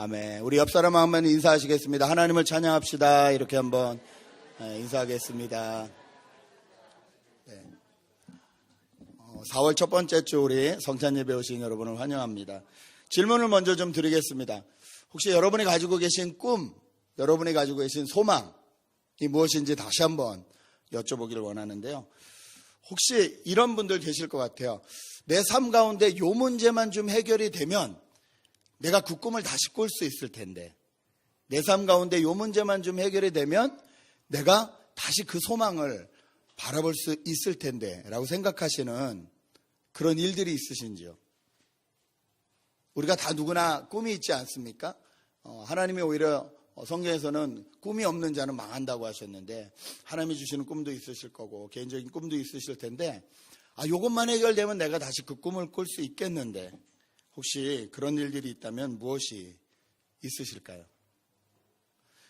아멘. 우리 옆 사람 한번 인사하시겠습니다. 하나님을 찬양합시다. 이렇게 한번 인사하겠습니다. 네. 4월 첫 번째 주 우리 성찬 예배 오신 여러분을 환영합니다. 질문을 먼저 좀 드리겠습니다. 혹시 여러분이 가지고 계신 꿈, 여러분이 가지고 계신 소망이 무엇인지 다시 한번 여쭤보기를 원하는데요. 혹시 이런 분들 계실 것 같아요. 내 삶 가운데 이 문제만 좀 해결이 되면 내가 그 꿈을 다시 꿀 수 있을 텐데, 내 삶 가운데 이 문제만 좀 해결이 되면 내가 다시 그 소망을 바라볼 수 있을 텐데 라고 생각하시는 그런 일들이 있으신지요? 우리가 다 누구나 꿈이 있지 않습니까? 하나님이 오히려 성경에서는 꿈이 없는 자는 망한다고 하셨는데, 하나님이 주시는 꿈도 있으실 거고 개인적인 꿈도 있으실 텐데, 이것만 해결되면 내가 다시 그 꿈을 꿀 수 있겠는데, 혹시 그런 일들이 있다면 무엇이 있으실까요?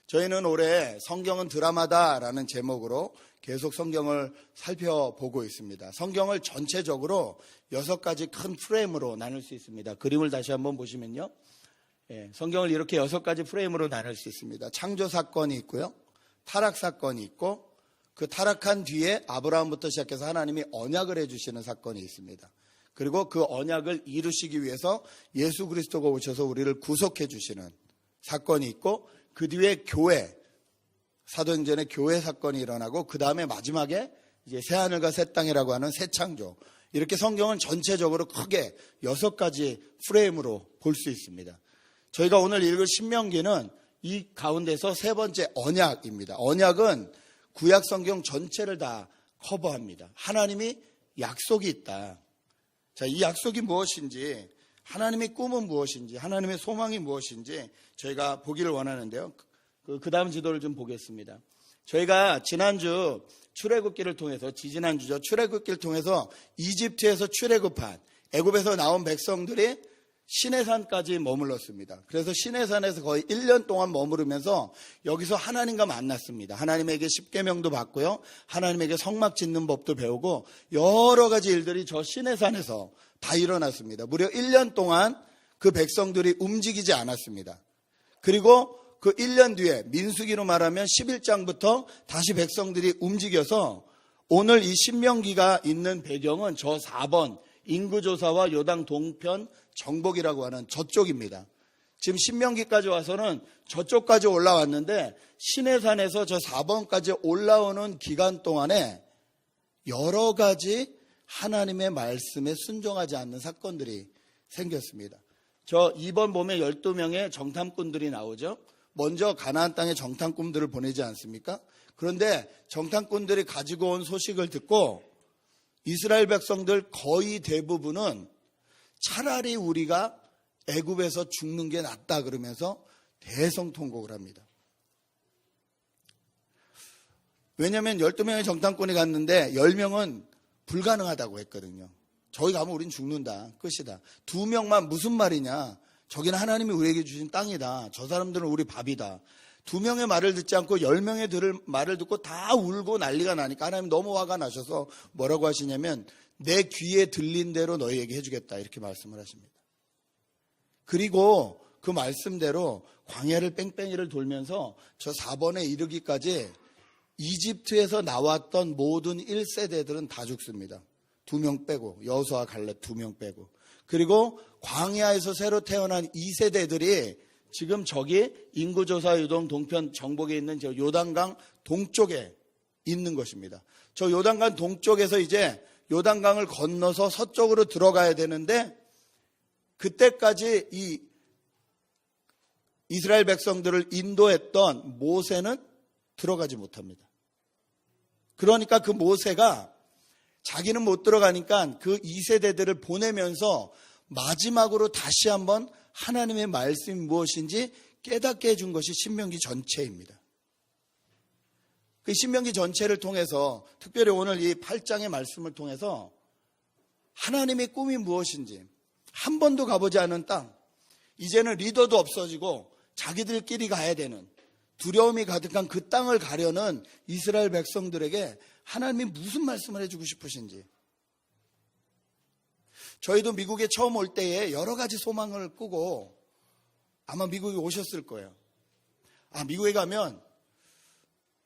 저희는 올해 성경은 드라마다라는 제목으로 계속 성경을 살펴보고 있습니다. 성경을 전체적으로 6가지 큰 프레임으로 나눌 수 있습니다. 그림을 다시 한번 보시면요. 성경을 이렇게 6가지 프레임으로 나눌 수 있습니다. 창조 사건이 있고요. 타락 사건이 있고, 그 타락한 뒤에 아브라함부터 시작해서 하나님이 언약을 해주시는 사건이 있습니다. 그리고 그 언약을 이루시기 위해서 예수 그리스도가 오셔서 우리를 구속해 주시는 사건이 있고, 그 뒤에 교회, 사도행전의 교회 사건이 일어나고, 그 다음에 마지막에 이제 새하늘과 새 땅이라고 하는 새 창조. 이렇게 성경은 전체적으로 크게 6가지 프레임으로 볼 수 있습니다. 저희가 오늘 읽을 신명기는 이 가운데서 세 번째 언약입니다. 언약은 구약 성경 전체를 다 커버합니다. 하나님이 약속이 있다. 자, 이 약속이 무엇인지, 하나님의 꿈은 무엇인지, 하나님의 소망이 무엇인지 저희가 보기를 원하는데요. 그 다음 지도를 좀 보겠습니다. 저희가 지난주 출애굽기를 통해서, 지지난주죠. 출애굽기를 통해서 이집트에서 출애굽한 애굽에서 나온 백성들이 시내산까지 머물렀습니다. 그래서 시내산에서 거의 1년 동안 머무르면서 여기서 하나님과 만났습니다. 하나님에게 십계명도 받고요. 하나님에게 성막 짓는 법도 배우고 여러 가지 일들이 저 시내산에서 다 일어났습니다. 무려 1년 동안 그 백성들이 움직이지 않았습니다. 그리고 그 1년 뒤에 민수기로 말하면 11장부터 다시 백성들이 움직여서 오늘 이 신명기가 있는 배경은 저 4번 인구조사와 요당 동편 정복이라고 하는 저쪽입니다. 지금 신명기까지 와서는 저쪽까지 올라왔는데, 시내산에서 저 4번까지 올라오는 기간 동안에 여러 가지 하나님의 말씀에 순종하지 않는 사건들이 생겼습니다. 저 2번 보면 12명의 정탐꾼들이 나오죠. 먼저 가나안 땅에 정탐꾼들을 보내지 않습니까? 그런데 정탐꾼들이 가지고 온 소식을 듣고 이스라엘 백성들 거의 대부분은 차라리 우리가 애굽에서 죽는 게 낫다 그러면서 대성통곡을 합니다. 왜냐하면 12명의 정탐꾼이 갔는데 10명은 불가능하다고 했거든요. 저기 가면 우린 죽는다, 끝이다. 2명만 무슨 말이냐, 저기는 하나님이 우리에게 주신 땅이다, 저 사람들은 우리 밥이다. 2명의 말을 듣지 않고 10명의 들을 말을 듣고 다 울고 난리가 나니까 하나님 너무 화가 나셔서 뭐라고 하시냐면, 내 귀에 들린 대로 너희에게 해주겠다, 이렇게 말씀을 하십니다. 그리고 그 말씀대로 광야를 뺑뺑이를 돌면서 저 4번에 이르기까지 이집트에서 나왔던 모든 1세대들은 다 죽습니다. 2명 빼고, 여호수아 갈렙 2명 빼고. 그리고 광야에서 새로 태어난 2세대들이 지금 저기 인구조사 요동 동편 정복에 있는 저 요단강 동쪽에 있는 것입니다. 저 요단강 동쪽에서 이제 요단강을 건너서 서쪽으로 들어가야 되는데, 그때까지 이 이스라엘 백성들을 인도했던 모세는 들어가지 못합니다. 그러니까 그 모세가 자기는 못 들어가니까 그 2세대들을 보내면서 마지막으로 다시 한번 하나님의 말씀이 무엇인지 깨닫게 해준 것이 신명기 전체입니다. 그 신명기 전체를 통해서, 특별히 오늘 이 8장의 말씀을 통해서 하나님의 꿈이 무엇인지, 한 번도 가보지 않은 땅, 이제는 리더도 없어지고 자기들끼리 가야 되는 두려움이 가득한 그 땅을 가려는 이스라엘 백성들에게 하나님이 무슨 말씀을 해주고 싶으신지, 저희도 미국에 처음 올 때에 여러 가지 소망을 꾸고 아마 미국에 오셨을 거예요. 미국에 가면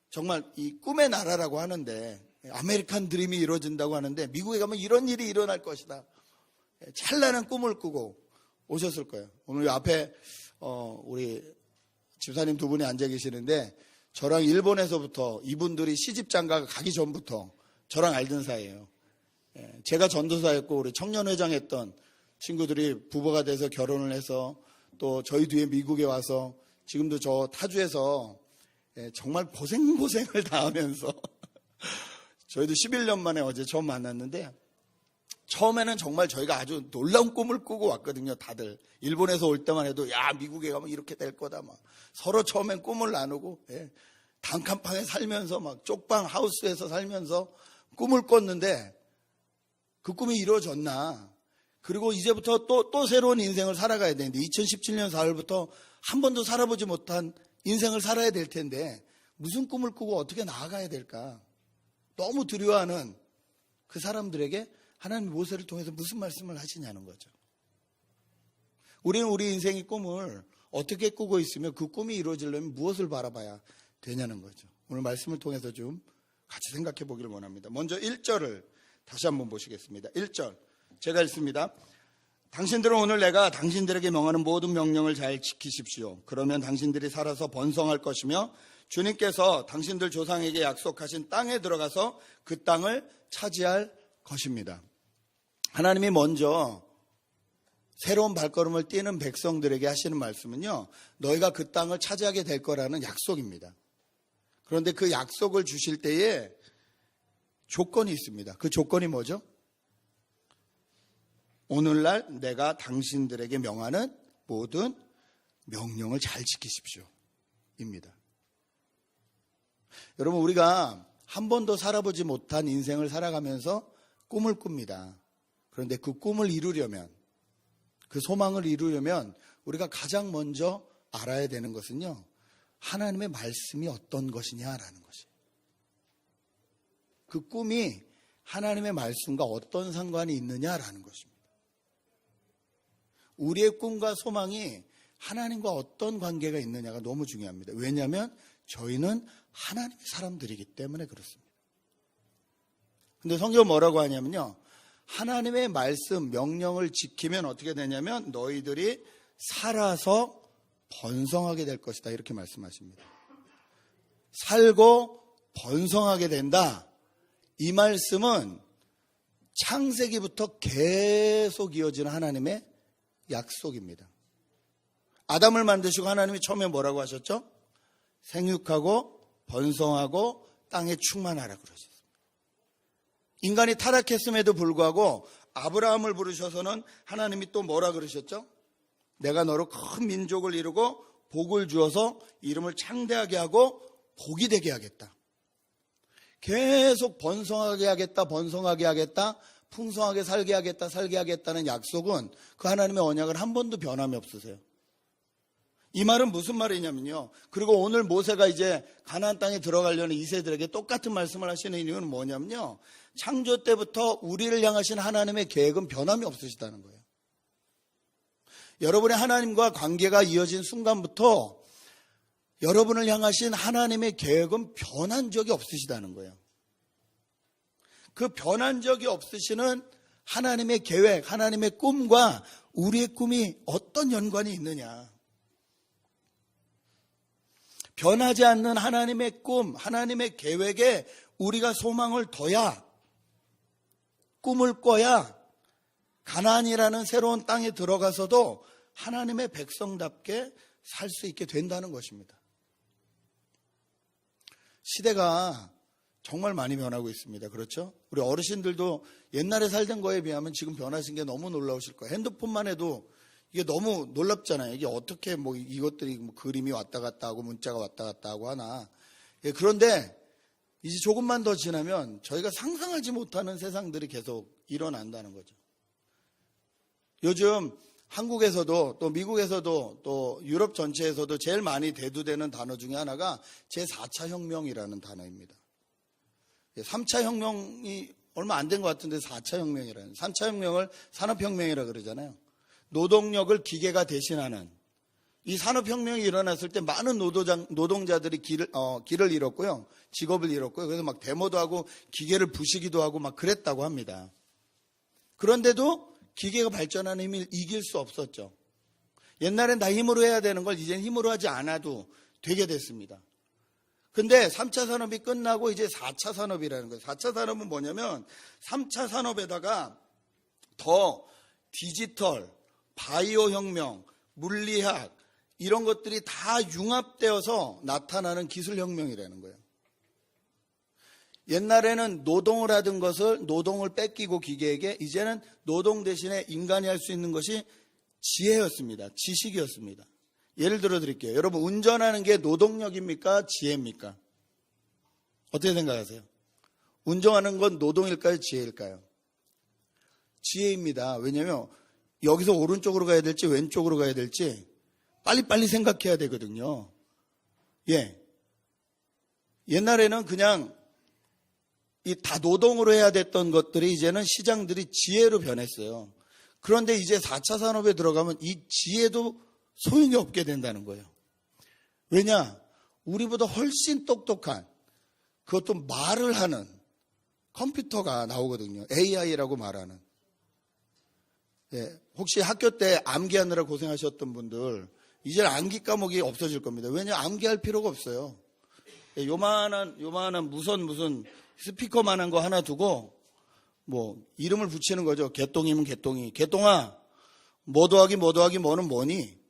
정말 이 꿈의 나라라고 하는데, 아메리칸 드림이 이루어진다고 하는데, 미국에 가면 이런 일이 일어날 것이다. 찬란한 꿈을 꾸고 오셨을 거예요. 오늘 앞에 우리 집사님 두 분이 앉아 계시는데, 저랑 일본에서부터 이분들이 시집장가 가기 전부터 저랑 알던 사이예요. 제가 전도사였고 우리 청년회장 했던 친구들이 부부가 돼서 결혼을 해서 또 저희 뒤에 미국에 와서 지금도 저 타주에서 정말 고생을 다 하면서 저희도 11년 만에 어제 처음 만났는데, 처음에는 정말 저희가 아주 놀라운 꿈을 꾸고 왔거든요. 다들 일본에서 올 때만 해도 미국에 가면 이렇게 될 거다 막 서로 처음엔 꿈을 나누고 단칸방에 살면서 막 쪽방 하우스에서 살면서 꿈을 꿨는데, 그 꿈이 이루어졌나? 그리고 이제부터 또 새로운 인생을 살아가야 되는데, 2017년 4월부터 한 번도 살아보지 못한 인생을 살아야 될 텐데 무슨 꿈을 꾸고 어떻게 나아가야 될까? 너무 두려워하는 그 사람들에게 하나님이 모세를 통해서 무슨 말씀을 하시냐는 거죠. 우리는 우리 인생의 꿈을 어떻게 꾸고 있으며 그 꿈이 이루어지려면 무엇을 바라봐야 되냐는 거죠. 오늘 말씀을 통해서 좀 같이 생각해 보기를 원합니다. 먼저 1절을 다시 한번 보시겠습니다. 1절 제가 읽습니다. 당신들은 오늘 내가 당신들에게 명하는 모든 명령을 잘 지키십시오. 그러면 당신들이 살아서 번성할 것이며 주님께서 당신들 조상에게 약속하신 땅에 들어가서 그 땅을 차지할 것입니다. 하나님이 먼저 새로운 발걸음을 띄는 백성들에게 하시는 말씀은요, 너희가 그 땅을 차지하게 될 거라는 약속입니다. 그런데 그 약속을 주실 때에 조건이 있습니다. 그 조건이 뭐죠? 오늘날 내가 당신들에게 명하는 모든 명령을 잘 지키십시오 입니다. 여러분, 우리가 한 번도 살아보지 못한 인생을 살아가면서 꿈을 꿉니다. 그런데 그 꿈을 이루려면, 그 소망을 이루려면 우리가 가장 먼저 알아야 되는 것은요, 하나님의 말씀이 어떤 것이냐라는 것이에요. 그 꿈이 하나님의 말씀과 어떤 상관이 있느냐라는 것입니다. 우리의 꿈과 소망이 하나님과 어떤 관계가 있느냐가 너무 중요합니다. 왜냐하면 저희는 하나님의 사람들이기 때문에 그렇습니다. 근데 성경은 뭐라고 하냐면요, 하나님의 말씀, 명령을 지키면 어떻게 되냐면 너희들이 살아서 번성하게 될 것이다, 이렇게 말씀하십니다. 살고 번성하게 된다. 이 말씀은 창세기부터 계속 이어지는 하나님의 약속입니다. 아담을 만드시고 하나님이 처음에 뭐라고 하셨죠? 생육하고 번성하고 땅에 충만하라 그러셨습니다. 인간이 타락했음에도 불구하고 아브라함을 부르셔서는 하나님이 또 뭐라 그러셨죠? 내가 너로 큰 민족을 이루고 복을 주어서 이름을 창대하게 하고 복이 되게 하겠다. 계속 번성하게 하겠다, 번성하게 하겠다, 풍성하게 살게 하겠다, 살게 하겠다는 약속은 그 하나님의 언약을 한 번도 변함이 없으세요. 이 말은 무슨 말이냐면요, 그리고 오늘 모세가 이제 가나안 땅에 들어가려는 이세들에게 똑같은 말씀을 하시는 이유는 뭐냐면요, 창조 때부터 우리를 향하신 하나님의 계획은 변함이 없으시다는 거예요. 여러분의 하나님과 관계가 이어진 순간부터 여러분을 향하신 하나님의 계획은 변한 적이 없으시다는 거예요. 그 변한 적이 없으시는 하나님의 계획, 하나님의 꿈과 우리의 꿈이 어떤 연관이 있느냐. 변하지 않는 하나님의 꿈, 하나님의 계획에 우리가 소망을 둬야, 꿈을 꿔야 가나안이라는 새로운 땅에 들어가서도 하나님의 백성답게 살 수 있게 된다는 것입니다. 시대가 정말 많이 변하고 있습니다. 그렇죠? 우리 어르신들도 옛날에 살던 거에 비하면 지금 변하신 게 너무 놀라우실 거예요. 핸드폰만 해도 이게 너무 놀랍잖아요. 이게 어떻게 이것들이 그림이 왔다 갔다 하고 문자가 왔다 갔다 하고 하나. 그런데 이제 조금만 더 지나면 저희가 상상하지 못하는 세상들이 계속 일어난다는 거죠. 요즘 한국에서도 또 미국에서도 또 유럽 전체에서도 제일 많이 대두되는 단어 중에 하나가 제4차 혁명이라는 단어입니다. 3차 혁명이 얼마 안 된 것 같은데 4차 혁명이라는, 3차 혁명을 산업혁명이라고 그러잖아요. 노동력을 기계가 대신하는, 이 산업혁명이 일어났을 때 많은 노동자들이 길을 잃었고요. 직업을 잃었고요. 그래서 막 데모도 하고 기계를 부시기도 하고 막 그랬다고 합니다. 그런데도 기계가 발전하는 힘을 이길 수 없었죠. 옛날엔 다 힘으로 해야 되는 걸 이제는 힘으로 하지 않아도 되게 됐습니다. 근데 3차 산업이 끝나고 이제 4차 산업이라는 거예요. 4차 산업은 뭐냐면 3차 산업에다가 더 디지털, 바이오 혁명, 물리학 이런 것들이 다 융합되어서 나타나는 기술 혁명이라는 거예요. 옛날에는 노동을 하던 것을 노동을 뺏기고 기계에게, 이제는 노동 대신에 인간이 할 수 있는 것이 지혜였습니다. 지식이었습니다. 예를 들어 드릴게요. 여러분, 운전하는 게 노동력입니까? 지혜입니까? 어떻게 생각하세요? 운전하는 건 노동일까요? 지혜일까요? 지혜입니다. 왜냐하면 여기서 오른쪽으로 가야 될지 왼쪽으로 가야 될지 빨리빨리 생각해야 되거든요. 옛날에는 그냥 다 노동으로 해야 됐던 것들이 이제는 시장들이 지혜로 변했어요. 그런데 이제 4차 산업에 들어가면 이 지혜도 소용이 없게 된다는 거예요. 왜냐? 우리보다 훨씬 똑똑한, 그것도 말을 하는 컴퓨터가 나오거든요. AI라고 말하는. 혹시 학교 때 암기하느라 고생하셨던 분들, 이제 암기 과목이 없어질 겁니다. 왜냐? 암기할 필요가 없어요. 요만한 무슨 스피커만한 거 하나 두고 이름을 붙이는 거죠. 개똥이면 개똥이. 개똥아, 뭐 더하기 뭐는 뭐니?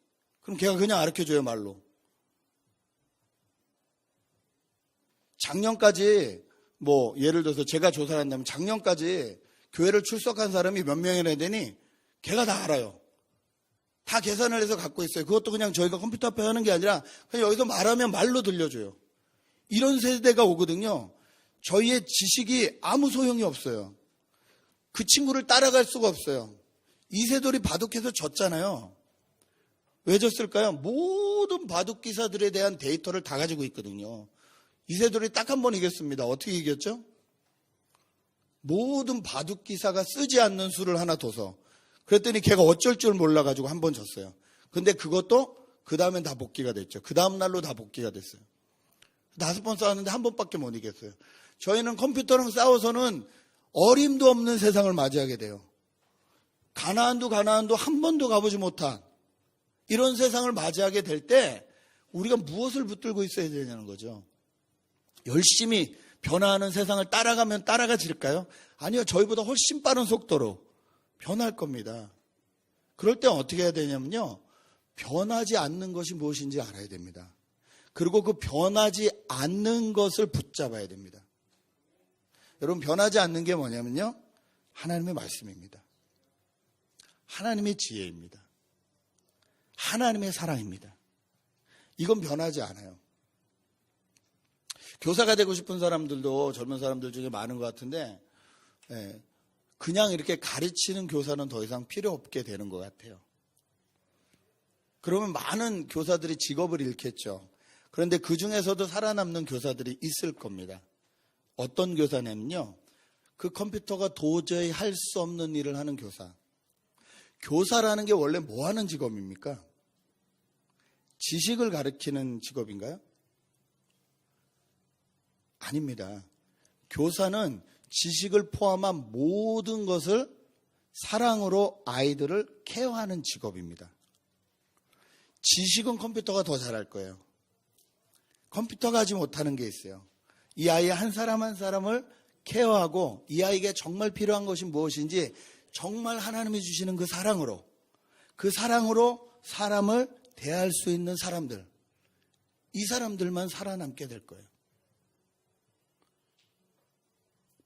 그럼 걔가 그냥 가르쳐줘요, 말로. 작년까지 예를 들어서 제가 조사를 한다면 작년까지 교회를 출석한 사람이 몇 명이나 되니 걔가 다 알아요. 다 계산을 해서 갖고 있어요. 그것도 그냥 저희가 컴퓨터 앞에 하는 게 아니라 그냥 여기서 말하면 말로 들려줘요. 이런 세대가 오거든요. 저희의 지식이 아무 소용이 없어요. 그 친구를 따라갈 수가 없어요. 이세돌이 바둑해서 졌잖아요. 왜 졌을까요? 모든 바둑 기사들에 대한 데이터를 다 가지고 있거든요. 이세돌이 딱 한 번 이겼습니다. 어떻게 이겼죠? 모든 바둑 기사가 쓰지 않는 수를 하나 둬서. 그랬더니 걔가 어쩔 줄 몰라가지고 한 번 졌어요. 근데 그것도 그 다음엔 다 복귀가 됐죠. 그 다음 날로 다 복귀가 됐어요. 5번 싸웠는데 한 번밖에 못 이겼어요. 저희는 컴퓨터랑 싸워서는 어림도 없는 세상을 맞이하게 돼요. 가나안도 한 번도 가보지 못한 이런 세상을 맞이하게 될 때 우리가 무엇을 붙들고 있어야 되냐는 거죠. 열심히 변화하는 세상을 따라가면 따라가질까요? 아니요. 저희보다 훨씬 빠른 속도로 변할 겁니다. 그럴 때 어떻게 해야 되냐면요. 변하지 않는 것이 무엇인지 알아야 됩니다. 그리고 그 변하지 않는 것을 붙잡아야 됩니다. 여러분, 변하지 않는 게 뭐냐면요. 하나님의 말씀입니다. 하나님의 지혜입니다. 하나님의 사랑입니다. 이건 변하지 않아요. 교사가 되고 싶은 사람들도 젊은 사람들 중에 많은 것 같은데 그냥 이렇게 가르치는 교사는 더 이상 필요 없게 되는 것 같아요. 그러면 많은 교사들이 직업을 잃겠죠. 그런데 그 중에서도 살아남는 교사들이 있을 겁니다. 어떤 교사냐면요. 그 컴퓨터가 도저히 할 수 없는 일을 하는 교사. 교사라는 게 원래 뭐 하는 직업입니까? 지식을 가르치는 직업인가요? 아닙니다. 교사는 지식을 포함한 모든 것을 사랑으로 아이들을 케어하는 직업입니다. 지식은 컴퓨터가 더 잘할 거예요. 컴퓨터가 하지 못하는 게 있어요. 이 아이 한 사람 한 사람을 케어하고 이 아이에게 정말 필요한 것이 무엇인지 정말 하나님이 주시는 그 사랑으로 사람을 대할 수 있는 사람들, 이 사람들만 살아남게 될 거예요.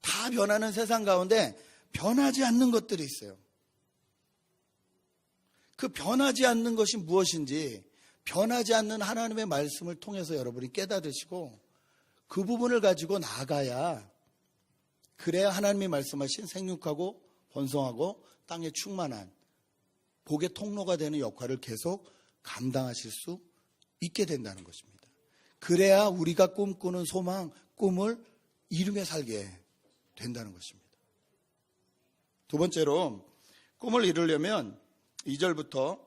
다 변하는 세상 가운데 변하지 않는 것들이 있어요. 그 변하지 않는 것이 무엇인지 변하지 않는 하나님의 말씀을 통해서 여러분이 깨달으시고 그 부분을 가지고 나가야, 그래야 하나님이 말씀하신 생육하고 번성하고 땅에 충만한 복의 통로가 되는 역할을 계속 감당하실 수 있게 된다는 것입니다. 그래야 우리가 꿈꾸는 소망, 꿈을 이루며 살게 된다는 것입니다. 두 번째로 꿈을 이루려면 2절부터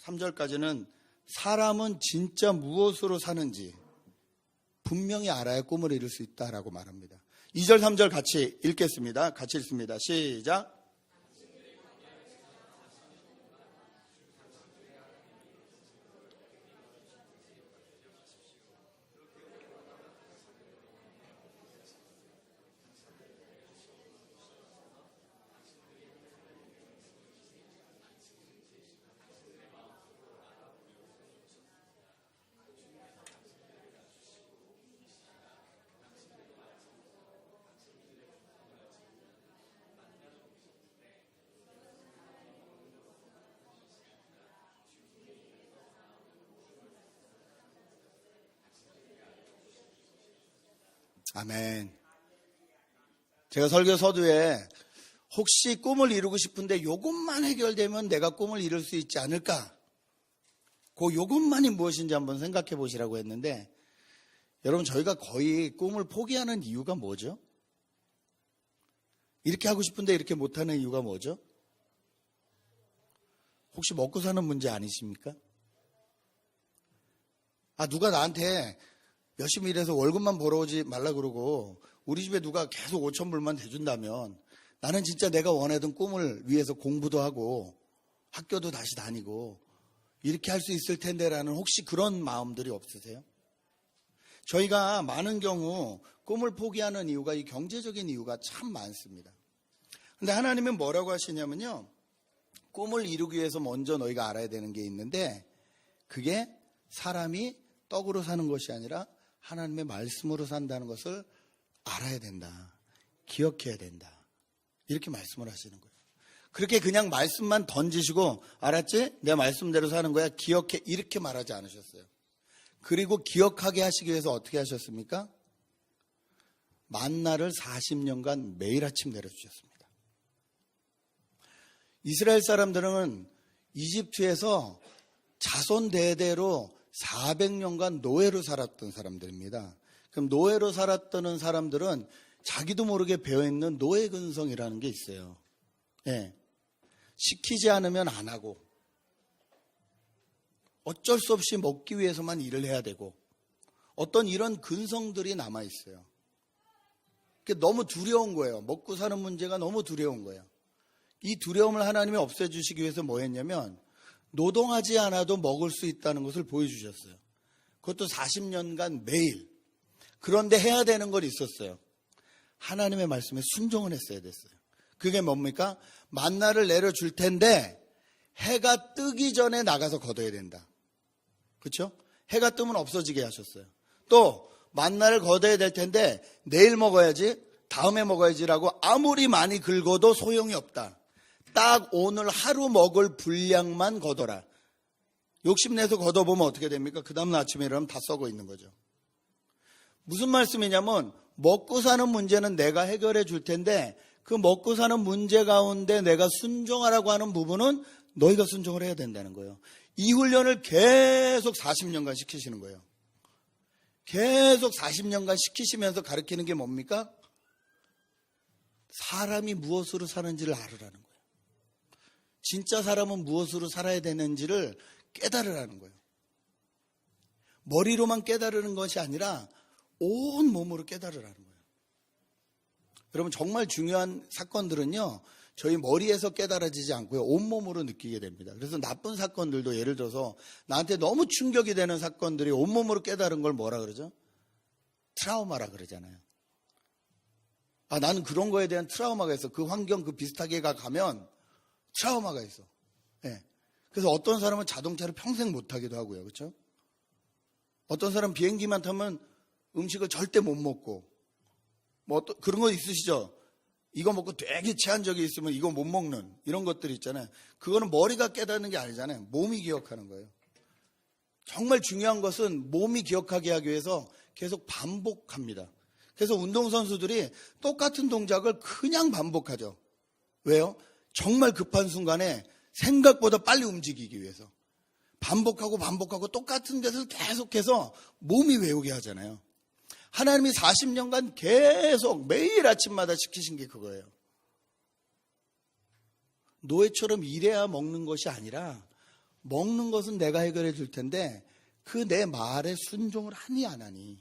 3절까지는 사람은 진짜 무엇으로 사는지 분명히 알아야 꿈을 이룰 수 있다라고 말합니다. 2절, 3절 같이 읽겠습니다. 같이 읽습니다. 시작. 아멘. 제가 설교 서두에 혹시 꿈을 이루고 싶은데 요것만 해결되면 내가 꿈을 이룰 수 있지 않을까? 그 요것만이 무엇인지 한번 생각해 보시라고 했는데, 여러분, 저희가 거의 꿈을 포기하는 이유가 뭐죠? 이렇게 하고 싶은데 이렇게 못하는 이유가 뭐죠? 혹시 먹고 사는 문제 아니십니까? 누가 나한테 열심히 일해서 월급만 벌어오지 말라 그러고 우리 집에 누가 계속 5,000불만 대준다면 나는 진짜 내가 원하던 꿈을 위해서 공부도 하고 학교도 다시 다니고 이렇게 할 수 있을 텐데라는 혹시 그런 마음들이 없으세요? 저희가 많은 경우 꿈을 포기하는 이유가 이 경제적인 이유가 참 많습니다. 근데 하나님은 뭐라고 하시냐면요, 꿈을 이루기 위해서 먼저 너희가 알아야 되는 게 있는데, 그게 사람이 떡으로 사는 것이 아니라 하나님의 말씀으로 산다는 것을 알아야 된다. 기억해야 된다. 이렇게 말씀을 하시는 거예요. 그렇게 그냥 말씀만 던지시고 알았지? 내 말씀대로 사는 거야. 기억해. 이렇게 말하지 않으셨어요. 그리고 기억하게 하시기 위해서 어떻게 하셨습니까? 만나를 40년간 매일 아침 내려주셨습니다. 이스라엘 사람들은 이집트에서 자손 대대로 400년간 노예로 살았던 사람들입니다. 그럼 노예로 살았던 사람들은 자기도 모르게 배어있는 노예 근성이라는 게 있어요. 예. 시키지 않으면 안 하고 어쩔 수 없이 먹기 위해서만 일을 해야 되고 어떤 이런 근성들이 남아있어요. 그게 너무 두려운 거예요. 먹고 사는 문제가 너무 두려운 거예요. 이 두려움을 하나님이 없애주시기 위해서 뭐 했냐면 노동하지 않아도 먹을 수 있다는 것을 보여주셨어요. 그것도 40년간 매일. 그런데 해야 되는 걸 있었어요. 하나님의 말씀에 순종을 했어야 됐어요. 그게 뭡니까? 만나를 내려줄 텐데 해가 뜨기 전에 나가서 거둬야 된다. 그렇죠? 해가 뜨면 없어지게 하셨어요. 또 만나를 거둬야 될 텐데 내일 먹어야지, 다음에 먹어야지라고 아무리 많이 긁어도 소용이 없다. 딱 오늘 하루 먹을 분량만 걷어라. 욕심내서 걷어보면 어떻게 됩니까? 그 다음 날 아침에 일어나면 다 썩어 있는 거죠. 무슨 말씀이냐면 먹고 사는 문제는 내가 해결해 줄 텐데 그 먹고 사는 문제 가운데 내가 순종하라고 하는 부분은 너희가 순종을 해야 된다는 거예요. 이 훈련을 계속 40년간 시키시는 거예요. 계속 40년간 시키시면서 가르치는 게 뭡니까? 사람이 무엇으로 사는지를 알으라는 거예요. 진짜 사람은 무엇으로 살아야 되는지를 깨달으라는 거예요. 머리로만 깨달으는 것이 아니라 온 몸으로 깨달으라는 거예요. 여러분, 정말 중요한 사건들은요, 저희 머리에서 깨달아지지 않고요, 온몸으로 느끼게 됩니다. 그래서 나쁜 사건들도 예를 들어서 나한테 너무 충격이 되는 사건들이 온몸으로 깨달은 걸 뭐라 그러죠? 트라우마라 그러잖아요. 나는 그런 거에 대한 트라우마가 있어. 그 환경, 그 비슷하게 가면 트라우마가 있어. 네. 그래서 어떤 사람은 자동차를 평생 못 타기도 하고요. 그렇죠? 어떤 사람은 비행기만 타면 음식을 절대 못 먹고, 그런 거 있으시죠? 이거 먹고 되게 체한 적이 있으면 이거 못 먹는 이런 것들이 있잖아요. 그거는 머리가 깨닫는 게 아니잖아요. 몸이 기억하는 거예요. 정말 중요한 것은 몸이 기억하게 하기 위해서 계속 반복합니다. 그래서 운동선수들이 똑같은 동작을 그냥 반복하죠. 왜요? 정말 급한 순간에 생각보다 빨리 움직이기 위해서 반복하고 똑같은 것을 계속해서 몸이 외우게 하잖아요. 하나님이 40년간 계속 매일 아침마다 시키신 게 그거예요. 노예처럼 일해야 먹는 것이 아니라 먹는 것은 내가 해결해 줄 텐데 그 내 말에 순종을 하니 안 하니,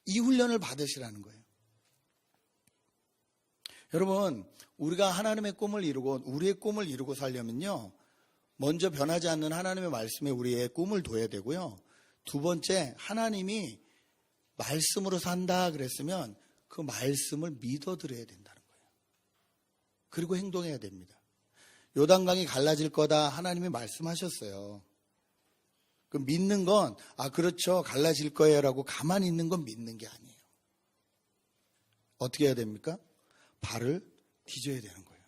이 훈련을 받으시라는 거예요. 여러분, 우리가 하나님의 꿈을 이루고 우리의 꿈을 이루고 살려면요, 먼저 변하지 않는 하나님의 말씀에 우리의 꿈을 둬야 되고요. 두 번째, 하나님이 말씀으로 산다 그랬으면 그 말씀을 믿어드려야 된다는 거예요. 그리고 행동해야 됩니다. 요단강이 갈라질 거다 하나님이 말씀하셨어요. 그 믿는 건 그렇죠, 갈라질 거예요 라고 가만히 있는 건 믿는 게 아니에요. 어떻게 해야 됩니까? 발을 뒤져야 되는 거예요.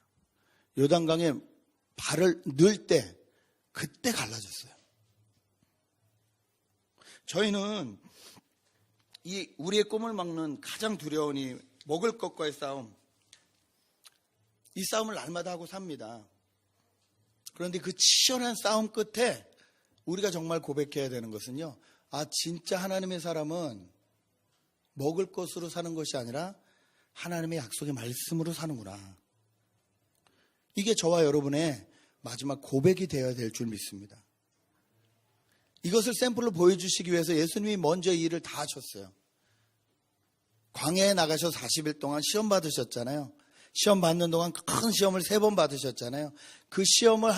요단강에 발을 넣을 때 그때 갈라졌어요. 저희는 우리의 꿈을 막는 가장 두려운 이 먹을 것과의 싸움, 이 싸움을 날마다 하고 삽니다. 그런데 그 치열한 싸움 끝에 우리가 정말 고백해야 되는 것은요, 진짜 하나님의 사람은 먹을 것으로 사는 것이 아니라 하나님의 약속의 말씀으로 사는구나. 이게 저와 여러분의 마지막 고백이 되어야 될 줄 믿습니다. 이것을 샘플로 보여주시기 위해서 예수님이 먼저 이 일을 다 하셨어요. 광야에 나가셔서 40일 동안 시험 받으셨잖아요. 시험 받는 동안 큰 시험을 3번 받으셨잖아요. 그 시험을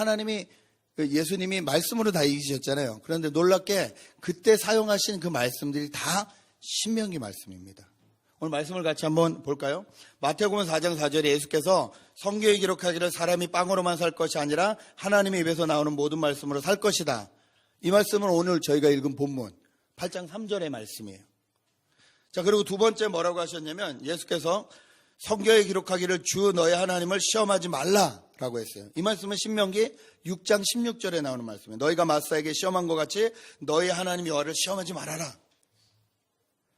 예수님이 말씀으로 다 이기셨잖아요. 그런데 놀랍게 그때 사용하신 그 말씀들이 다 신명기 말씀입니다. 오늘 말씀을 같이 한번 볼까요? 마태복음 4장 4절에 예수께서 성경에 기록하기를 사람이 빵으로만 살 것이 아니라 하나님의 입에서 나오는 모든 말씀으로 살 것이다. 이 말씀은 오늘 저희가 읽은 본문 8장 3절의 말씀이에요. 자, 그리고 두 번째 뭐라고 하셨냐면, 예수께서 성경에 기록하기를 주 너의 하나님을 시험하지 말라라고 했어요. 이 말씀은 신명기 6장 16절에 나오는 말씀이에요. 너희가 마사에게 시험한 것 같이 너희 하나님 여호와를 시험하지 말아라.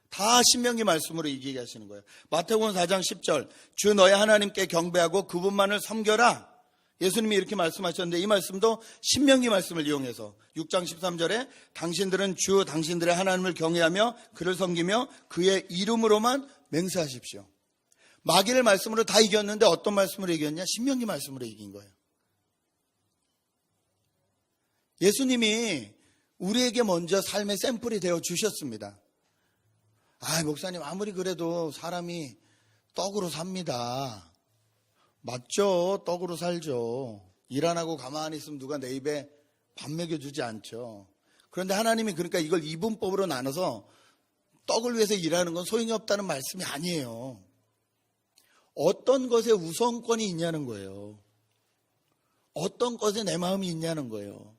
다 신명기 말씀으로 이기게 하시는 거예요. 마태복음 4장 10절, 주 너희 하나님께 경배하고 그분만을 섬겨라. 예수님이 이렇게 말씀하셨는데, 이 말씀도 신명기 말씀을 이용해서 6장 13절에 당신들은 주 당신들의 하나님을 경외하며 그를 섬기며 그의 이름으로만 맹세하십시오. 마귀를 말씀으로 다 이겼는데 어떤 말씀으로 이겼냐? 신명기 말씀으로 이긴 거예요. 예수님이 우리에게 먼저 삶의 샘플이 되어 주셨습니다. 목사님, 아무리 그래도 사람이 떡으로 삽니다. 맞죠? 떡으로 살죠. 일 안 하고 가만히 있으면 누가 내 입에 밥 먹여주지 않죠. 그런데 하나님이 그러니까 이걸 이분법으로 나눠서 떡을 위해서 일하는 건 소용이 없다는 말씀이 아니에요. 어떤 것에 우선권이 있냐는 거예요. 어떤 것에 내 마음이 있냐는 거예요.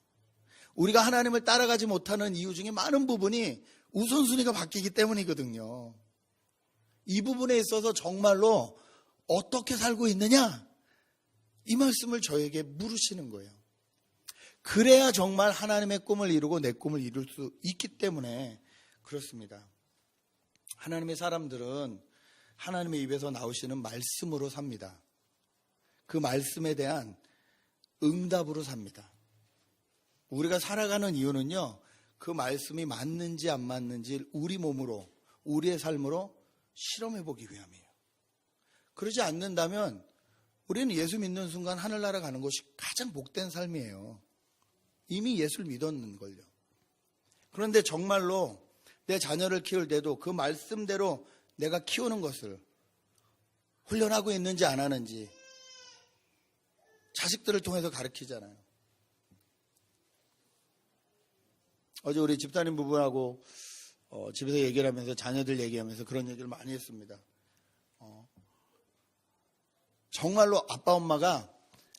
우리가 하나님을 따라가지 못하는 이유 중에 많은 부분이 우선순위가 바뀌기 때문이거든요. 이 부분에 있어서 정말로 어떻게 살고 있느냐? 이 말씀을 저에게 물으시는 거예요. 그래야 정말 하나님의 꿈을 이루고 내 꿈을 이룰 수 있기 때문에 그렇습니다. 하나님의 사람들은 하나님의 입에서 나오시는 말씀으로 삽니다. 그 말씀에 대한 응답으로 삽니다. 우리가 살아가는 이유는요, 그 말씀이 맞는지 안 맞는지 우리 몸으로, 우리의 삶으로 실험해 보기 위함이에요. 그러지 않는다면 우리는 예수 믿는 순간 하늘나라 가는 것이 가장 복된 삶이에요. 이미 예수를 믿었는걸요. 그런데 정말로 내 자녀를 키울 때도 그 말씀대로 내가 키우는 것을 훈련하고 있는지 안 하는지 자식들을 통해서 가르치잖아요. 어제 우리 집사님 부부하고 집에서 얘기를 하면서 자녀들 얘기하면서 그런 얘기를 많이 했습니다. 정말로 아빠 엄마가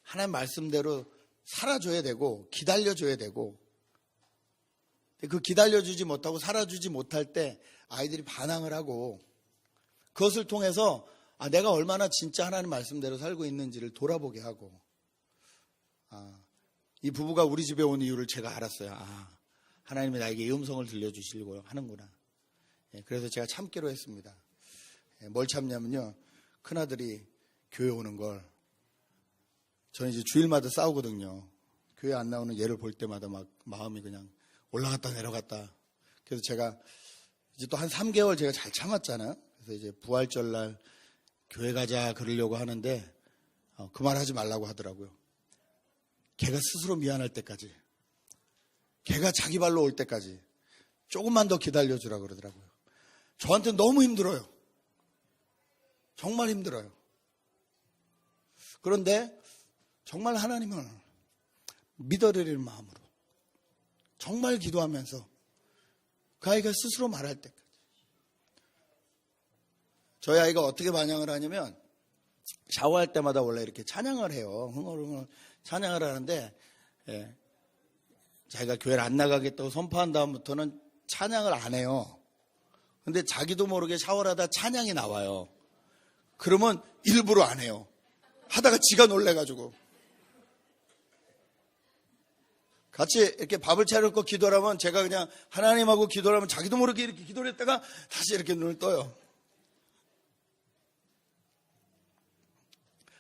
하나님 말씀대로 살아줘야 되고 기다려줘야 되고, 그 기다려주지 못하고 살아주지 못할 때 아이들이 반항을 하고, 그것을 통해서 내가 얼마나 진짜 하나님 말씀대로 살고 있는지를 돌아보게 하고, 이 부부가 우리 집에 온 이유를 제가 알았어요. 하나님이 나에게 이 음성을 들려주시려고 하는구나. 그래서 제가 참기로 했습니다. 뭘 참냐면요, 큰아들이 교회 오는 걸, 저는 이제 주일마다 싸우거든요. 교회 안 나오는 얘를 볼 때마다 막 마음이 그냥 올라갔다 내려갔다. 그래서 제가 이제 또 한 3개월 제가 잘 참았잖아요. 그래서 이제 부활절날 교회 가자 그러려고 하는데 그 말 하지 말라고 하더라고요. 걔가 스스로 미안할 때까지, 걔가 자기 발로 올 때까지 조금만 더 기다려주라 그러더라고요. 저한테 너무 힘들어요. 정말 힘들어요. 그런데 정말 하나님을 믿어드릴 마음으로 정말 기도하면서 그 아이가 스스로 말할 때까지. 저희 아이가 어떻게 반영을 하냐면 샤워할 때마다 원래 이렇게 찬양을 해요. 흥얼흥얼 찬양을 하는데, 자기가 교회를 안 나가겠다고 선포한 다음부터는 찬양을 안 해요. 근데 자기도 모르게 샤워를 하다 찬양이 나와요. 그러면 일부러 안 해요. 하다가 지가 놀래가지고. 같이 이렇게 밥을 차려놓고 기도를 하면 제가 그냥 하나님하고 기도를 하면 자기도 모르게 이렇게 기도를 했다가 다시 이렇게 눈을 떠요.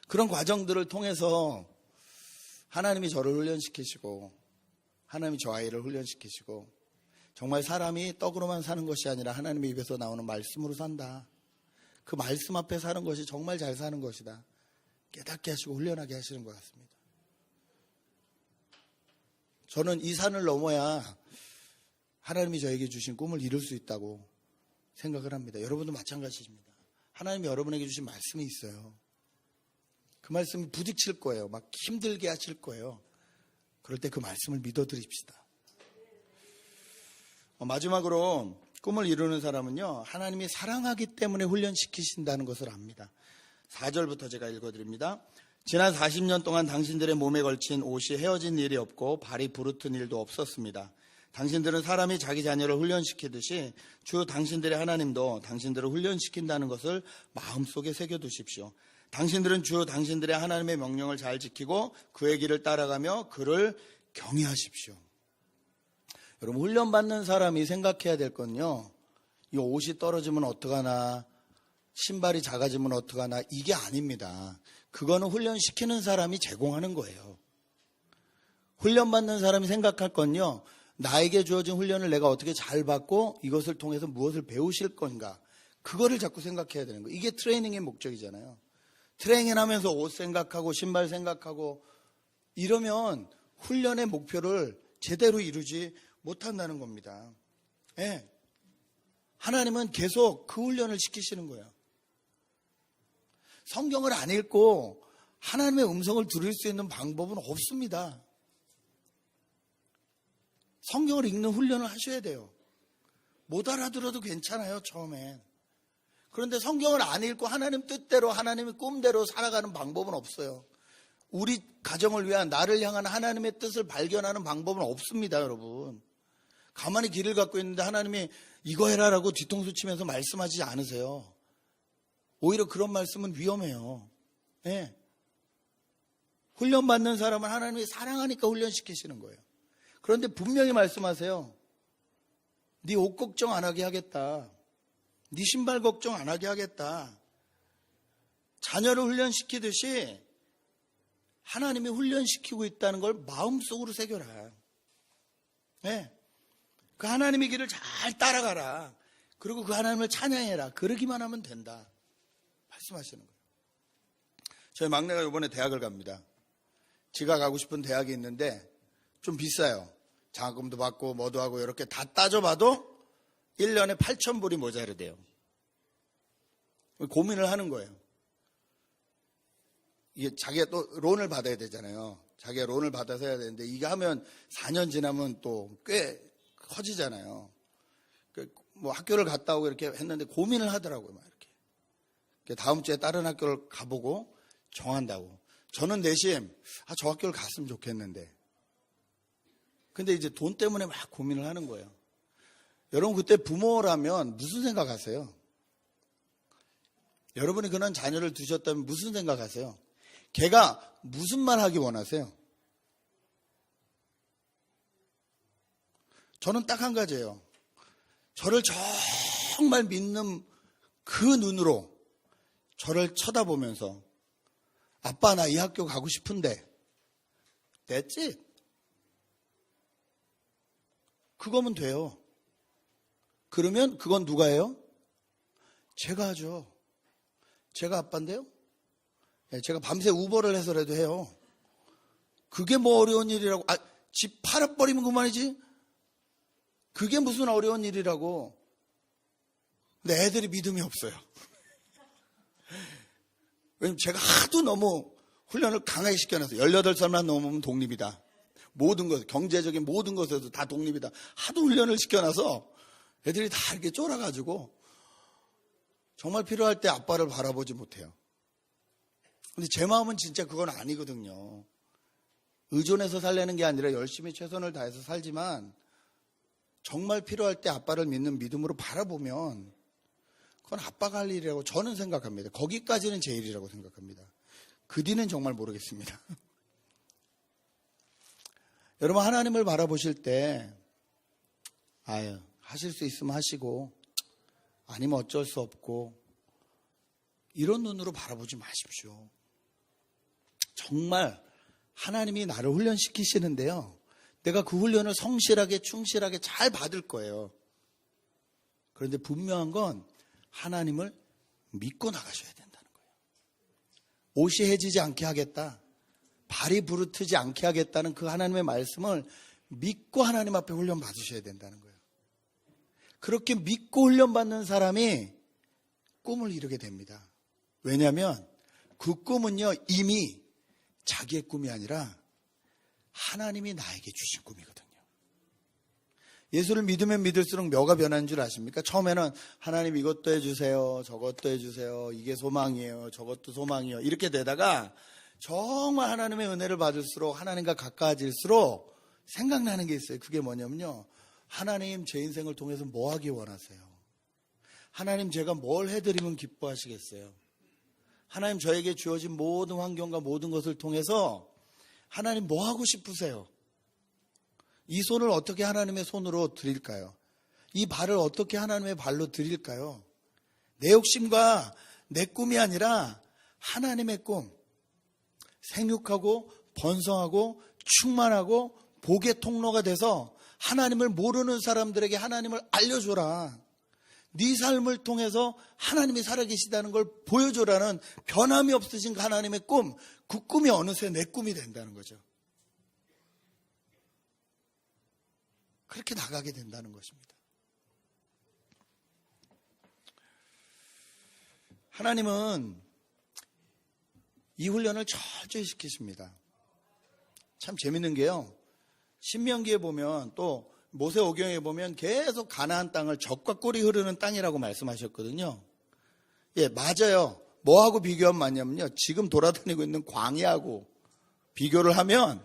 그런 과정들을 통해서 하나님이 저를 훈련시키시고 하나님이 저 아이를 훈련시키시고 정말 사람이 떡으로만 사는 것이 아니라 하나님의 입에서 나오는 말씀으로 산다. 그 말씀 앞에 사는 것이 정말 잘 사는 것이다. 깨닫게 하시고 훈련하게 하시는 것 같습니다. 저는 이 산을 넘어야 하나님이 저에게 주신 꿈을 이룰 수 있다고 생각을 합니다. 여러분도 마찬가지입니다. 하나님이 여러분에게 주신 말씀이 있어요. 그 말씀이 부딪힐 거예요. 막 힘들게 하실 거예요. 그럴 때 그 말씀을 믿어드립시다. 마지막으로 꿈을 이루는 사람은요, 하나님이 사랑하기 때문에 훈련시키신다는 것을 압니다. 4절부터 제가 읽어드립니다. 지난 40년 동안 당신들의 몸에 걸친 옷이 헤어진 일이 없고 발이 부르튼 일도 없었습니다. 당신들은 사람이 자기 자녀를 훈련시키듯이 주 당신들의 하나님도 당신들을 훈련시킨다는 것을 마음속에 새겨두십시오. 당신들은 주 당신들의 하나님의 명령을 잘 지키고 그의 길을 따라가며 그를 경외하십시오. 여러분, 훈련받는 사람이 생각해야 될 건요, 이 옷이 떨어지면 어떡하나, 신발이 작아지면 어떡하나, 이게 아닙니다. 그거는 훈련시키는 사람이 제공하는 거예요. 훈련받는 사람이 생각할 건요, 나에게 주어진 훈련을 내가 어떻게 잘 받고 이것을 통해서 무엇을 배우실 건가, 그거를 자꾸 생각해야 되는 거예요. 이게 트레이닝의 목적이잖아요. 트레이닝 하면서 옷 생각하고 신발 생각하고 이러면 훈련의 목표를 제대로 이루지 못한다는 겁니다. 예. 하나님은 계속 그 훈련을 시키시는 거예요. 성경을 안 읽고 하나님의 음성을 들을 수 있는 방법은 없습니다. 성경을 읽는 훈련을 하셔야 돼요. 못 알아들어도 괜찮아요, 처음엔. 그런데 성경을 안 읽고 하나님 뜻대로, 하나님의 꿈대로 살아가는 방법은 없어요. 우리 가정을 위한, 나를 향한 하나님의 뜻을 발견하는 방법은 없습니다, 여러분. 가만히 길을 갖고 있는데 하나님이 이거 해라라고 뒤통수 치면서 말씀하지 않으세요. 오히려 그런 말씀은 위험해요. 네. 훈련받는 사람은 하나님이 사랑하니까 훈련시키시는 거예요. 그런데 분명히 말씀하세요. 네 옷 걱정 안 하게 하겠다. 네 신발 걱정 안 하게 하겠다. 자녀를 훈련시키듯이 하나님이 훈련시키고 있다는 걸 마음속으로 새겨라. 네. 그 하나님의 길을 잘 따라가라. 그리고 그 하나님을 찬양해라. 그러기만 하면 된다. 말씀하시는 거예요. 저희 막내가 이번에 대학을 갑니다. 지가 가고 싶은 대학이 있는데 좀 비싸요. 장학금도 받고 뭐도 하고 이렇게 다 따져봐도 1년에 8,000불이 모자르대요. 고민을 하는 거예요. 이게 자기가 또 론을 받아야 되잖아요. 자기가 론을 받아서 해야 되는데 이게 하면 4년 지나면 또 꽤 커지잖아요. 뭐 학교를 갔다 오고 이렇게 했는데 고민을 하더라고요. 막 이렇게. 다음 주에 다른 학교를 가보고 정한다고. 저는 내심 저 학교를 갔으면 좋겠는데. 근데 이제 돈 때문에 막 고민을 하는 거예요. 여러분, 그때 부모라면 무슨 생각하세요? 여러분이 그런 자녀를 두셨다면 무슨 생각하세요? 걔가 무슨 말 하기 원하세요? 저는 딱 한 가지예요. 저를 정말 믿는 그 눈으로 저를 쳐다보면서 아빠, 나 이 학교 가고 싶은데. That's it. 그거면 돼요. 그러면 그건 누가 해요? 제가 하죠. 제가 아빠인데요. 제가 밤새 우버를 해서라도 해요. 그게 뭐 어려운 일이라고. 집 팔아버리면 그만이지. 그게 무슨 어려운 일이라고. 근데 애들이 믿음이 없어요. 왜냐면 제가 하도 너무 훈련을 강하게 시켜놔서 18살만 넘으면 독립이다. 모든 것, 경제적인 모든 것에서 다 독립이다. 하도 훈련을 시켜놔서 애들이 다 이렇게 쫄아가지고 정말 필요할 때 아빠를 바라보지 못해요. 근데 제 마음은 진짜 그건 아니거든요. 의존해서 살려는 게 아니라 열심히 최선을 다해서 살지만 정말 필요할 때 아빠를 믿는 믿음으로 바라보면 그건 아빠가 할 일이라고 저는 생각합니다. 거기까지는 제 일이라고 생각합니다. 그 뒤는 정말 모르겠습니다. 여러분, 하나님을 바라보실 때 하실 수 있으면 하시고 아니면 어쩔 수 없고 이런 눈으로 바라보지 마십시오. 정말 하나님이 나를 훈련시키시는데요, 내가 그 훈련을 성실하게 충실하게 잘 받을 거예요. 그런데 분명한 건 하나님을 믿고 나가셔야 된다는 거예요. 옷이 해지지 않게 하겠다, 발이 부르트지 않게 하겠다는 그 하나님의 말씀을 믿고 하나님 앞에 훈련 받으셔야 된다는 거예요. 그렇게 믿고 훈련 받는 사람이 꿈을 이루게 됩니다. 왜냐하면 그 꿈은요, 이미 자기의 꿈이 아니라 하나님이 나에게 주신 꿈이거든요. 예수를 믿으면 믿을수록 뭐가 변하는 줄 아십니까? 처음에는 하나님 이것도 해주세요, 저것도 해주세요, 이게 소망이에요, 저것도 소망이에요, 이렇게 되다가 정말 하나님의 은혜를 받을수록, 하나님과 가까워질수록 생각나는 게 있어요. 그게 뭐냐면요, 하나님 제 인생을 통해서 뭐 하기 원하세요? 하나님 제가 뭘 해드리면 기뻐하시겠어요? 하나님 저에게 주어진 모든 환경과 모든 것을 통해서 하나님 뭐 하고 싶으세요? 이 손을 어떻게 하나님의 손으로 드릴까요? 이 발을 어떻게 하나님의 발로 드릴까요? 내 욕심과 내 꿈이 아니라 하나님의 꿈, 생육하고 번성하고 충만하고 복의 통로가 돼서 하나님을 모르는 사람들에게 하나님을 알려줘라. 네 삶을 통해서 하나님이 살아계시다는 걸 보여줘라는 변함이 없으신 하나님의 꿈, 그 꿈이 어느새 내 꿈이 된다는 거죠. 그렇게 나가게 된다는 것입니다. 하나님은 이 훈련을 철저히 시키십니다. 참 재밌는 게요, 신명기에 보면 또 모세오경에 보면 계속 가나안 땅을 젖과 꿀이 흐르는 땅이라고 말씀하셨거든요. 예, 맞아요. 뭐하고 비교하면 맞냐면요, 지금 돌아다니고 있는 광야하고 비교를 하면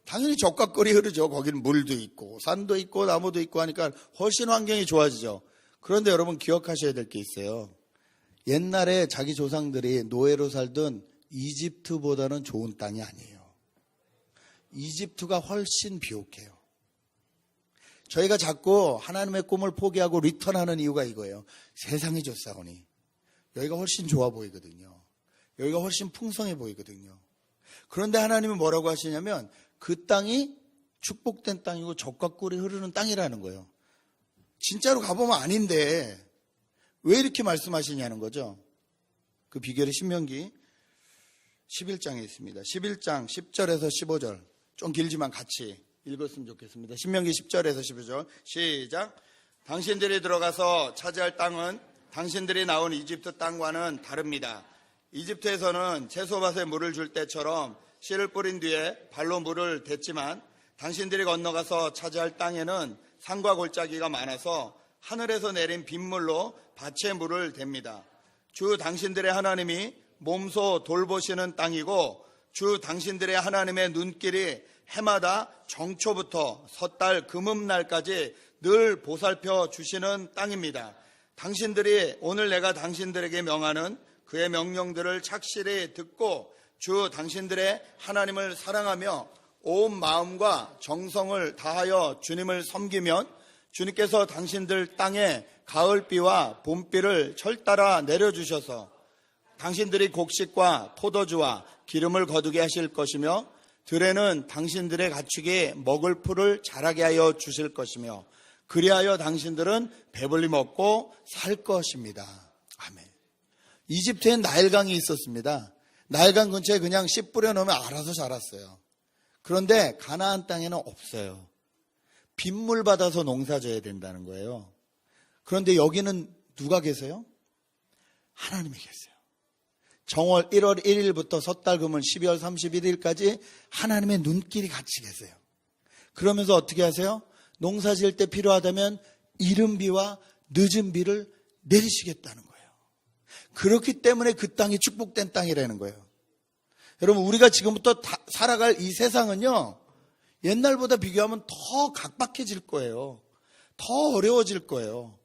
당연히 젖과 꿀이 흐르죠. 거기는 물도 있고 산도 있고 나무도 있고 하니까 훨씬 환경이 좋아지죠. 그런데 여러분 기억하셔야 될 게 있어요. 옛날에 자기 조상들이 노예로 살던 이집트보다는 좋은 땅이 아니에요. 이집트가 훨씬 비옥해요. 저희가 자꾸 하나님의 꿈을 포기하고 리턴하는 이유가 이거예요. 세상이 좋사오니 여기가 훨씬 좋아 보이거든요. 여기가 훨씬 풍성해 보이거든요. 그런데 하나님은 뭐라고 하시냐면 그 땅이 축복된 땅이고 젖과 꿀이 흐르는 땅이라는 거예요. 진짜로 가보면 아닌데 왜 이렇게 말씀하시냐는 거죠. 그 비결이 신명기 11장에 있습니다. 11장 10절에서 15절, 좀 길지만 같이 읽었으면 좋겠습니다. 신명기 10절에서 15절 시작. 당신들이 들어가서 차지할 땅은 당신들이 나온 이집트 땅과는 다릅니다. 이집트에서는 채소밭에 물을 줄 때처럼 씨를 뿌린 뒤에 발로 물을 댔지만 당신들이 건너가서 차지할 땅에는 산과 골짜기가 많아서 하늘에서 내린 빗물로 밭에 물을 댑니다. 주 당신들의 하나님이 몸소 돌보시는 땅이고 주 당신들의 하나님의 눈길이 해마다 정초부터 섣달 금음날까지 늘 보살펴 주시는 땅입니다. 당신들이 오늘 내가 당신들에게 명하는 그의 명령들을 착실히 듣고 주 당신들의 하나님을 사랑하며 온 마음과 정성을 다하여 주님을 섬기면 주님께서 당신들 땅에 가을비와 봄비를 철따라 내려주셔서 당신들이 곡식과 포도주와 기름을 거두게 하실 것이며 들에는 당신들의 가축이 먹을 풀을 자라게 하여 주실 것이며 그리하여 당신들은 배불리 먹고 살 것입니다. 아멘. 이집트엔 나일강이 있었습니다. 나일강 근처에 그냥 씨 뿌려놓으면 알아서 자랐어요. 그런데 가나안 땅에는 없어요. 빗물 받아서 농사 져야 된다는 거예요. 그런데 여기는 누가 계세요? 하나님이 계세요. 정월 1월 1일부터 섣달 금은 12월 31일까지 하나님의 눈길이 같이 계세요. 그러면서 어떻게 하세요? 농사 지을 때 필요하다면 이른 비와 늦은 비를 내리시겠다는 거예요. 그렇기 때문에 그 땅이 축복된 땅이라는 거예요. 여러분, 우리가 지금부터 살아갈 이 세상은요, 옛날보다 비교하면 더 각박해질 거예요. 더 어려워질 거예요.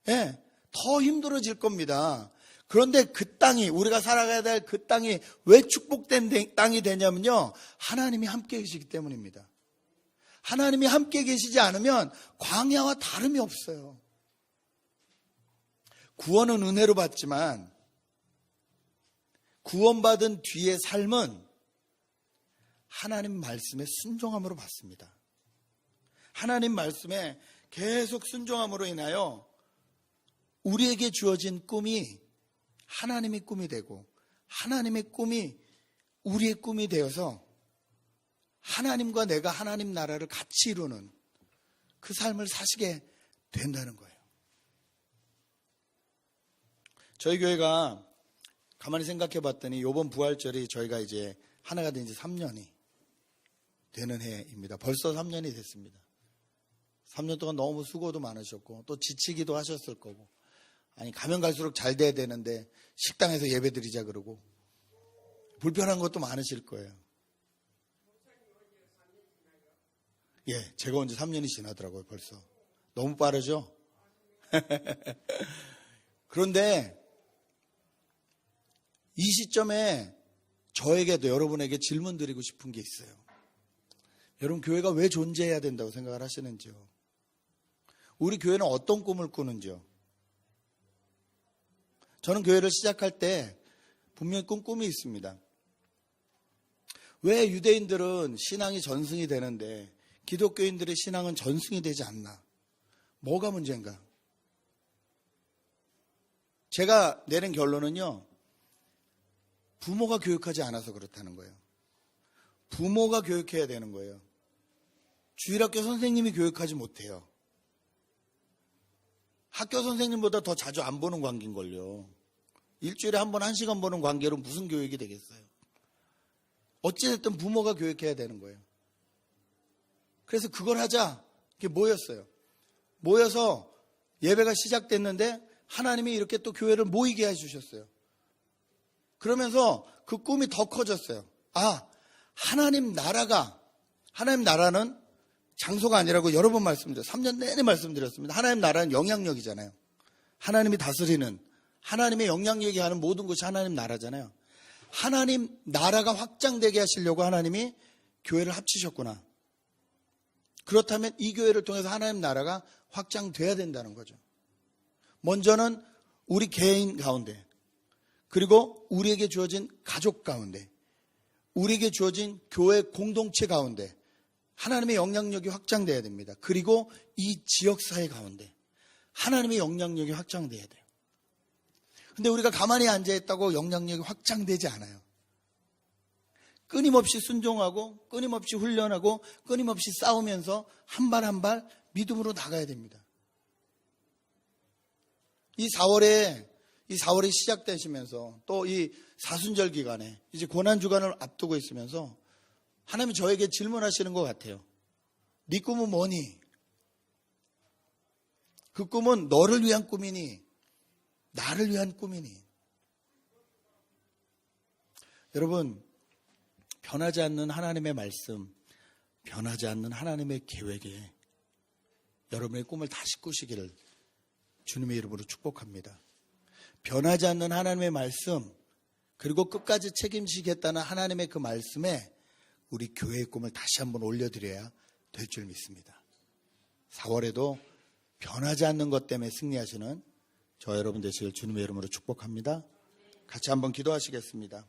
예, 더 힘들어질 겁니다. 그런데 그 땅이, 우리가 살아가야 될 그 땅이 왜 축복된 땅이 되냐면요, 하나님이 함께 계시기 때문입니다. 하나님이 함께 계시지 않으면 광야와 다름이 없어요. 구원은 은혜로 받지만 구원받은 뒤의 삶은 하나님 말씀에 순종함으로 받습니다. 하나님 말씀에 계속 순종함으로 인하여 우리에게 주어진 꿈이 하나님의 꿈이 되고 하나님의 꿈이 우리의 꿈이 되어서 하나님과 내가 하나님 나라를 같이 이루는 그 삶을 사시게 된다는 거예요. 저희 교회가 가만히 생각해 봤더니 이번 부활절이 저희가 이제 하나가 된 지 3년이 되는 해입니다. 벌써 3년이 됐습니다. 3년 동안 너무 수고도 많으셨고 또 지치기도 하셨을 거고, 아니 가면 갈수록 잘 돼야 되는데 식당에서 예배 드리자 그러고 불편한 것도 많으실 거예요. 예, 제가 온 지 3년이 지나더라고요. 벌써 너무 빠르죠? 그런데 이 시점에 저에게도 여러분에게 질문 드리고 싶은 게 있어요. 여러분, 교회가 왜 존재해야 된다고 생각을 하시는지요? 우리 교회는 어떤 꿈을 꾸는지요? 저는 교회를 시작할 때 분명히 꾼 꿈이 있습니다. 왜 유대인들은 신앙이 전승이 되는데 기독교인들의 신앙은 전승이 되지 않나? 뭐가 문제인가? 제가 내린 결론은요, 부모가 교육하지 않아서 그렇다는 거예요. 부모가 교육해야 되는 거예요. 주일학교 선생님이 교육하지 못해요. 학교 선생님보다 더 자주 안 보는 관계인걸요. 일주일에 한 번 1시간 보는 관계로 무슨 교육이 되겠어요? 어찌됐든 부모가 교육해야 되는 거예요. 그래서 그걸 하자, 이렇게 모였어요. 모여서 예배가 시작됐는데 하나님이 이렇게 또 교회를 모이게 해주셨어요. 그러면서 그 꿈이 더 커졌어요. 아, 하나님 나라는 장소가 아니라고 여러 번 말씀드렸어요. 3년 내내 말씀드렸습니다. 하나님 나라는 영향력이잖아요. 하나님이 다스리는, 하나님의 영향력이 하는 모든 것이 하나님 나라잖아요. 하나님 나라가 확장되게 하시려고 하나님이 교회를 합치셨구나. 그렇다면 이 교회를 통해서 하나님 나라가 확장돼야 된다는 거죠. 먼저는 우리 개인 가운데, 그리고 우리에게 주어진 가족 가운데, 우리에게 주어진 교회 공동체 가운데 하나님의 영향력이 확장돼야 됩니다. 그리고 이 지역사회 가운데 하나님의 영향력이 확장돼야 돼요. 근데 우리가 가만히 앉아있다고 영향력이 확장되지 않아요. 끊임없이 순종하고 끊임없이 훈련하고 끊임없이 싸우면서 한 발 한 발 믿음으로 나가야 됩니다. 이 4월이 시작되시면서 또 이 사순절 기간에 이제 고난주간을 앞두고 있으면서 하나님이 저에게 질문하시는 것 같아요. 네 꿈은 뭐니? 그 꿈은 너를 위한 꿈이니? 나를 위한 꿈이니? 여러분, 변하지 않는 하나님의 말씀, 변하지 않는 하나님의 계획에 여러분의 꿈을 다시 꾸시기를 주님의 이름으로 축복합니다. 변하지 않는 하나님의 말씀, 그리고 끝까지 책임지겠다는 하나님의 그 말씀에 우리 교회의 꿈을 다시 한번 올려드려야 될 줄 믿습니다. 4월에도 변하지 않는 것 때문에 승리하시는 저 여러분 되시길 주님의 이름으로 축복합니다. 같이 한번 기도하시겠습니다.